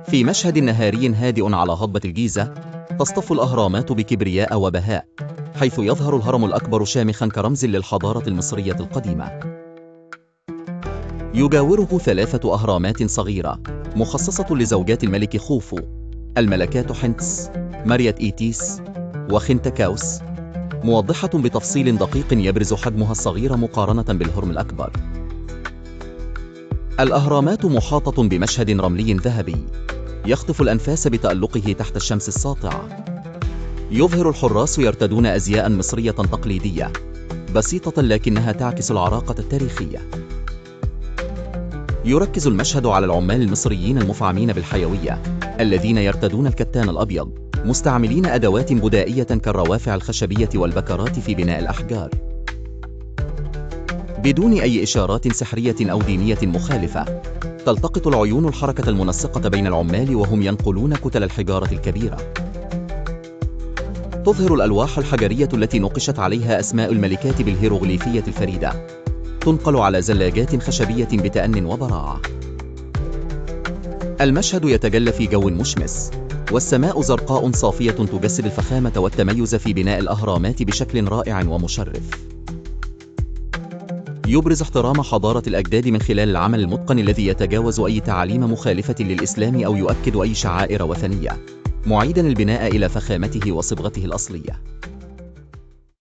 في مشهد نهاري هادئ على هضبة الجيزة، تصطف الأهرامات بكبرياء وبهاء، حيث يظهر الهرم الأكبر شامخا كرمز للحضارة المصرية القديمة. يجاوره 3 أهرامات صغيرة مخصصة لزوجات الملك خوفو، الملكات حنتس، ماريت إيتيس، وخنتكاوس، موضحة بتفصيل دقيق يبرز حجمها الصغير مقارنة بالهرم الأكبر. الأهرامات محاطة بمشهد رملي ذهبي يخطف الأنفاس بتألقه تحت الشمس الساطعة. يظهر الحراس يرتدون أزياء مصرية تقليدية بسيطة لكنها تعكس العراقة التاريخية. يركز المشهد على العمال المصريين المفعمين بالحيوية الذين يرتدون الكتان الأبيض، مستعملين أدوات بدائية كالروافع الخشبية والبكرات في بناء الأحجار. بدون أي إشارات سحرية أو دينية مخالفة، تلتقط العيون الحركة المنسقة بين العمال وهم ينقلون كتل الحجارة الكبيرة. تظهر الألواح الحجرية التي نقشت عليها أسماء الملكات بالهيروغليفية الفريدة، تنقل على زلاجات خشبية بتأن وبراعة. المشهد يتجلى في جو مشمس، والسماء زرقاء صافية تجسد الفخامة والتميز في بناء الأهرامات بشكل رائع ومشرف. يبرز احترام حضارة الأجداد من خلال العمل المتقن الذي يتجاوز أي تعاليم مخالفة للإسلام أو يؤكد أي شعائر وثنية، معيداً البناء إلى فخامته وصبغته الأصلية.